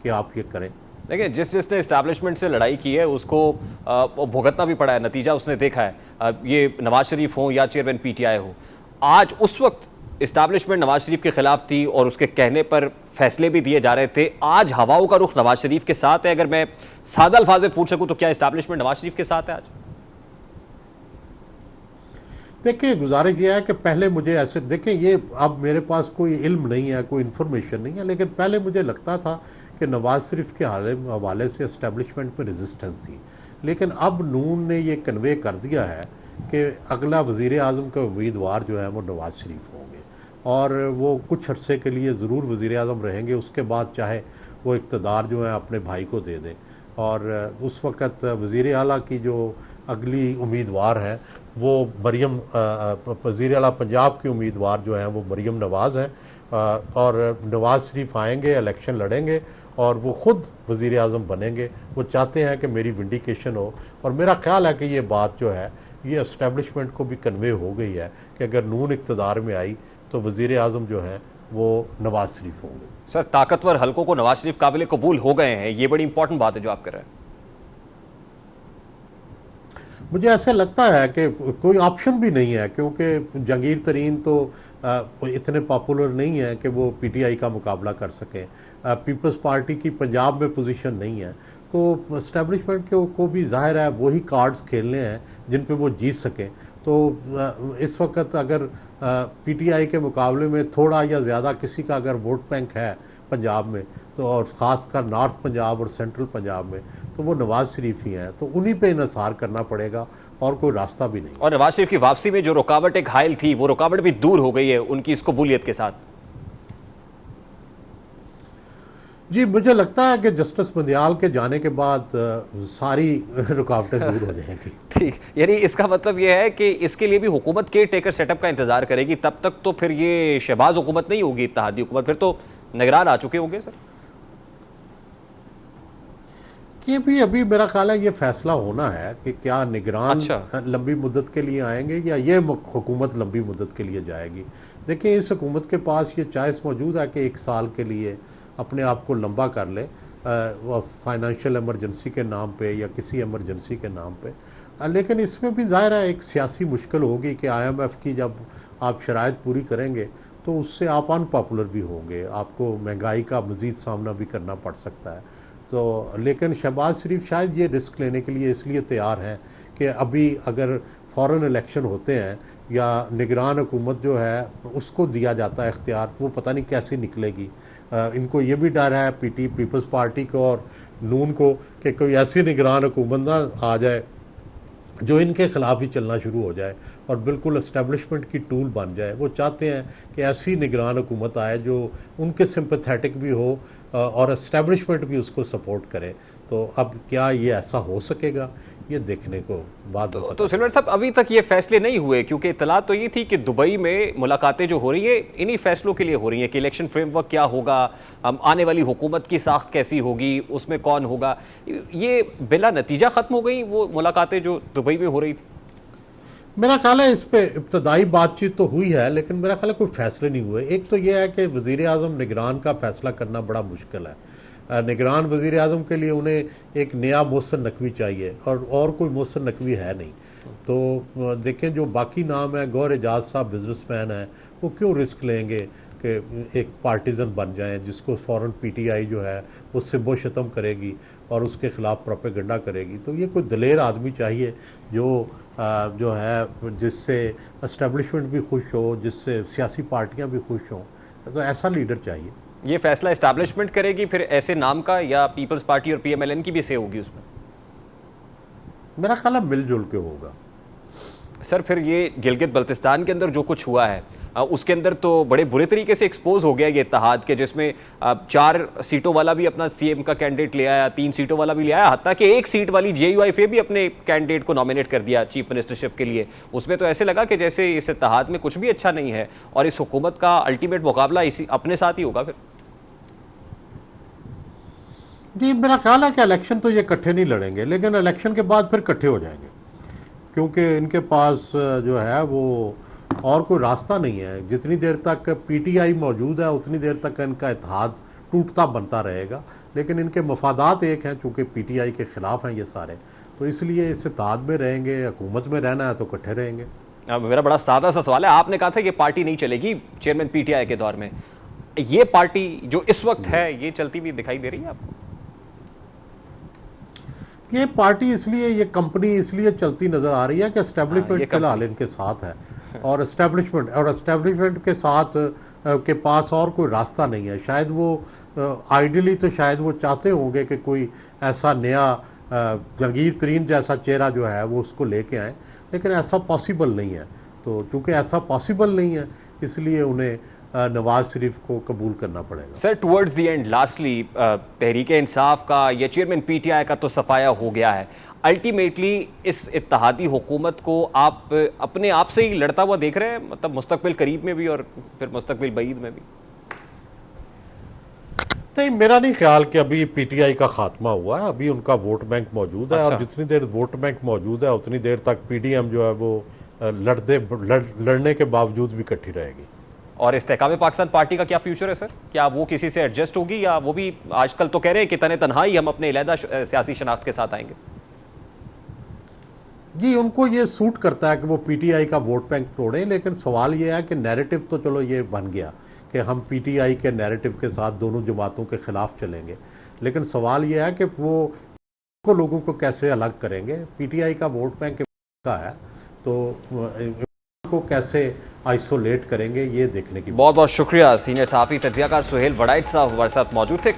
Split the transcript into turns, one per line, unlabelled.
कि आप ये करें।
देखिए, जिसने इस्टेब्लिशमेंट से लड़ाई की है उसको भुगतना भी पड़ा है, नतीजा उसने देखा है। ये नवाज शरीफ हो या चेयरमैन पीटीआई हो, आज उस वक्त इस्टेब्लिशमेंट नवाज शरीफ के खिलाफ थी और उसके कहने पर फैसले भी दिए जा रहे थे। आज हवाओं का रुख नवाज शरीफ के साथ है। अगर मैं सादा अल्फाज में पूछ सकूं तो क्या इस्टेब्लिशमेंट नवाज शरीफ के साथ है आज?
देखिए, गुजारिश ये है कि पहले मुझे ऐसे देखिए, ये अब मेरे पास कोई इल्म नहीं है, कोई इन्फॉर्मेशन नहीं है, लेकिन पहले मुझे लगता था कि नवाज शरीफ के हवाले से इस्टेब्लिशमेंट में रेजिस्टेंस थी। लेकिन अब नून ने ये कन्वे कर दिया है कि अगला वज़ीर आज़म का उम्मीदवार जो है वो नवाज शरीफ होंगे, और वो कुछ अरसे के लिए ज़रूर वज़ीर आज़म रहेंगे। उसके बाद चाहे वो इक़्तिदार जो है अपने भाई को दे दें, और उस वक़्त वज़ीर आला की जो अगली उम्मीदवार हैं वो मरीम, वज़ीर आला पंजाब की उम्मीदवार जो हैं वो मरीम नवाज़ हैं, और नवाज शरीफ आएंगे, इलेक्शन लड़ेंगे और वो ख़ुद वज़ीर आज़म बनेंगे। वो चाहते हैं कि मेरी विंडिकेशन हो, और मेरा ख्याल है कि ये बात जो है ये इस्टेब्लिशमेंट को भी कन्वे हो गई है कि अगर नून इक़्तिदार में आई तो वज़ीर आज़म जो हैं वो नवाज शरीफ होंगे।
सर, ताकतवर हलकों को नवाज शरीफ काबिल कबूल हो गए हैं, ये बड़ी इंपॉर्टेंट बात है जो आप कर रहे हैं।
मुझे ऐसे लगता है कि कोई ऑप्शन भी नहीं है, क्योंकि जहांगीर तरीन तो इतने पॉपुलर नहीं है कि वो पीटीआई का मुकाबला कर सकें। पीपल्स पार्टी की पंजाब में पोजीशन नहीं है, तो इस्टेब्लिशमेंट को भी जाहिर है वही कार्ड्स खेलने हैं जिन पे वो जीत सकें। तो इस वक्त अगर पीटीआई के मुकाबले में थोड़ा या ज़्यादा किसी का अगर वोट बैंक है पंजाब में, तो और ख़ासकर नॉर्थ पंजाब और सेंट्रल पंजाब में, तो वो नवाज शरीफ ही हैं, तो उन्हीं पे इन्हिसार करना पड़ेगा और कोई रास्ता भी नहीं।
और नवाज शरीफ की वापसी में जो रुकावट एक हायल थी, वो रुकावट भी दूर हो गई है उनकी इस कबूलियत के साथ।
जी, मुझे लगता है कि जस्टिस बंदियाल के जाने के बाद सारी रुकावटें दूर हो जाएंगी।
ठीक, यानी इसका मतलब ये है कि इसके लिए भी हुकूमत केयर टेकर सेटअप का इंतजार करेगी। तब तक तो फिर ये शहबाज हुकूमत नहीं होगी, इत्तेहादी हुकूमत, फिर तो निगरान आ चुके होंगे। सर,
ये भी अभी मेरा ख्याल है ये फैसला होना है कि क्या निगरान लंबी मुद्दत के लिए आएंगे या ये हुकूमत लंबी मुद्दत के लिए जाएगी। देखिए, इस हुकूमत के पास ये चॉइस मौजूद है कि 1 साल के लिए अपने आप को लंबा कर ले, फाइनेंशियल एमरजेंसी के नाम पे या किसी एमरजेंसी के नाम पे। लेकिन इसमें भी ज़ाहिर है एक सियासी मुश्किल होगी कि IMF की जब आप शराइत पूरी करेंगे तो उससे आप अनपॉपुलर भी होंगे, आपको महंगाई का मज़ीद सामना भी करना पड़ सकता है। तो लेकिन शहबाज शरीफ शायद ये रिस्क लेने के लिए इसलिए तैयार हैं कि अभी अगर फ़ौरन इलेक्शन होते हैं या निगरान हुकूमत जो है उसको दिया जाता है इख्तियार, वो पता नहीं कैसे निकलेगी। इनको ये भी डर है पीपल्स पार्टी को और नून को कि कोई ऐसी निगरान हुकूमत ना आ जाए जो इनके ख़िलाफ़ ही चलना शुरू हो जाए और बिल्कुल इस्टेब्लिशमेंट की टूल बन जाए। वो चाहते हैं कि ऐसी निगरान हुकूमत आए जो उनके सिंपैथेटिक भी हो और इस्टेब्लिशमेंट भी उसको सपोर्ट करे। तो अब क्या ये ऐसा हो सकेगा, ये देखने को बाद।
तो सिल्वर साहब, अभी तक ये फैसले नहीं हुए, क्योंकि इतला तो ये थी कि दुबई में मुलाकातें जो हो रही है इन्हीं फैसलों के लिए हो रही हैं कि इलेक्शन फ्रेमवर्क क्या होगा, आने वाली हुकूमत की साख्त कैसी होगी, उसमें कौन होगा। ये बिला नतीजा ख़त्म हो गई वो मुलाकातें जो दुबई में हो रही थी।
मेरा ख्याल है इस पे इब्तदाई बातचीत तो हुई है, लेकिन मेरा ख्याल है कोई फैसले नहीं हुए। एक तो यह है कि वज़ीर आज़म निगरान का फ़ैसला करना बड़ा मुश्किल है। निगरान वज़ीर आज़म के लिए उन्हें एक नया मोहसिन नकवी चाहिए और कोई मोहसिन नकवी है नहीं। तो देखें, जो बाकी नाम है, गौहर एजाज साहब बिजनेसमैन हैं, वो क्यों रिस्क लेंगे कि एक पार्टीज़न बन जाएं जिसको फ़ौरन पीटीआई जो है वो सिबो शतम करेगी और उसके ख़िलाफ़ प्रोपेगेंडा करेगी। तो ये कोई दलेर आदमी चाहिए जो है जिससे इस्टेब्लिशमेंट भी खुश हो, जिससे सियासी पार्टियाँ भी खुश हों। तो ऐसा लीडर चाहिए।
ये फैसला इस्टेब्लिशमेंट करेगी फिर ऐसे नाम का, या पीपल्स पार्टी और PMLN की भी से होगी उसमें?
मेरा ख्याल है मिलजुल के होगा।
सर, फिर ये गिलगित बल्तिस्तान के अंदर जो कुछ हुआ है उसके अंदर तो बड़े बुरे तरीके से एक्सपोज हो गया ये इत्तेहाद के, जिसमें 4 सीटों वाला भी अपना CM का कैंडिडेट ले आया, 3 सीटों वाला भी ले आया, हत्ता कि 1 सीट वाली JUIF भी अपने कैंडिडेट को नॉमिनेट कर दिया चीफ मिनिस्टरशिप के लिए। उसमें तो ऐसे लगा कि जैसे इस इत्तेहाद में कुछ भी अच्छा नहीं है और इस हुकूमत का अल्टीमेट मुकाबला इसी अपने साथ ही होगा। फिर
जी, मेरा ख्याल है कि इलेक्शन तो ये इकट्ठे नहीं लड़ेंगे, लेकिन इलेक्शन के बाद फिर इकट्ठे हो जाएंगे, क्योंकि इनके पास जो है वो और कोई रास्ता नहीं है। जितनी देर तक PTI मौजूद है उतनी देर तक इनका इत्तेहाद टूटता बनता रहेगा। लेकिन इनके मफादात एक हैं, चूँकि पीटीआई के ख़िलाफ़ हैं ये सारे, तो इसलिए इस इत्तेहाद में रहेंगे। हुकूमत में रहना है तो इकट्ठे रहेंगे।
अब मेरा बड़ा सादा सा सवाल है, आपने कहा था कि पार्टी नहीं चलेगी चेयरमैन पीटीआई के दौर में, ये पार्टी जो इस वक्त है ये चलती हुई दिखाई दे रही है आपको?
ये पार्टी इसलिए, ये कंपनी इसलिए चलती नज़र आ रही है कि
ये
एस्टेब्लिशमेंट फिलहाल इनके साथ है, और एस्टेब्लिशमेंट के साथ के पास और कोई रास्ता नहीं है। शायद वो आइडियली तो शायद वो चाहते होंगे कि कोई ऐसा नया जहांगीर तरीन जैसा चेहरा जो है वो उसको लेके आए, लेकिन ऐसा पॉसिबल नहीं है। तो चूँकि ऐसा पॉसिबल नहीं है, इसलिए उन्हें नवाज शरीफ को कबूल करना पड़ेगा।
Sir towards the end lastly Tehreek Insaf का या चेयरमैन पीटीआई का तो सफाया हो गया है, अल्टीमेटली इस इत्तेहादी हुकूमत को आप अपने आप से ही लड़ता हुआ देख रहे हैं, मतलब मुस्तकबिल करीब में भी और फिर मुस्तकबिल बईद में भी?
नहीं, मेरा नहीं ख्याल कि अभी पीटीआई का खात्मा हुआ है। अभी उनका वोट बैंक मौजूद है, और जितनी देर वोट बैंक मौजूद है उतनी देर तक पीडीएम जो है वो लड़ने के बावजूद भी इकट्ठी रहेगी।
और इस्तेहकाम पाकिस्तान पार्टी का क्या फ्यूचर है सर? क्या वो किसी से एडजस्ट होगी, या वो भी आजकल तो कह रहे हैं कि तने तन्हाई हम अपने अलहदा सियासी शनाख्त के साथ आएंगे?
जी, उनको ये सूट करता है कि वो पीटीआई का वोट बैंक तोड़ें, लेकिन सवाल ये है कि नैरेटिव तो चलो ये बन गया कि हम पीटीआई के नैरेटिव के साथ दोनों जमातों के खिलाफ चलेंगे, लेकिन सवाल ये है कि वो को लोगों को कैसे अलग करेंगे। पीटीआई का वोट बैंक का है, तो को कैसे आइसोलेट करेंगे ये देखने की।
बहुत बहुत शुक्रिया। सीनियर सहाफ़ी तज्ज़ियाकार सुहेल वड़ाइच साहब हमारे साथ मौजूद थे।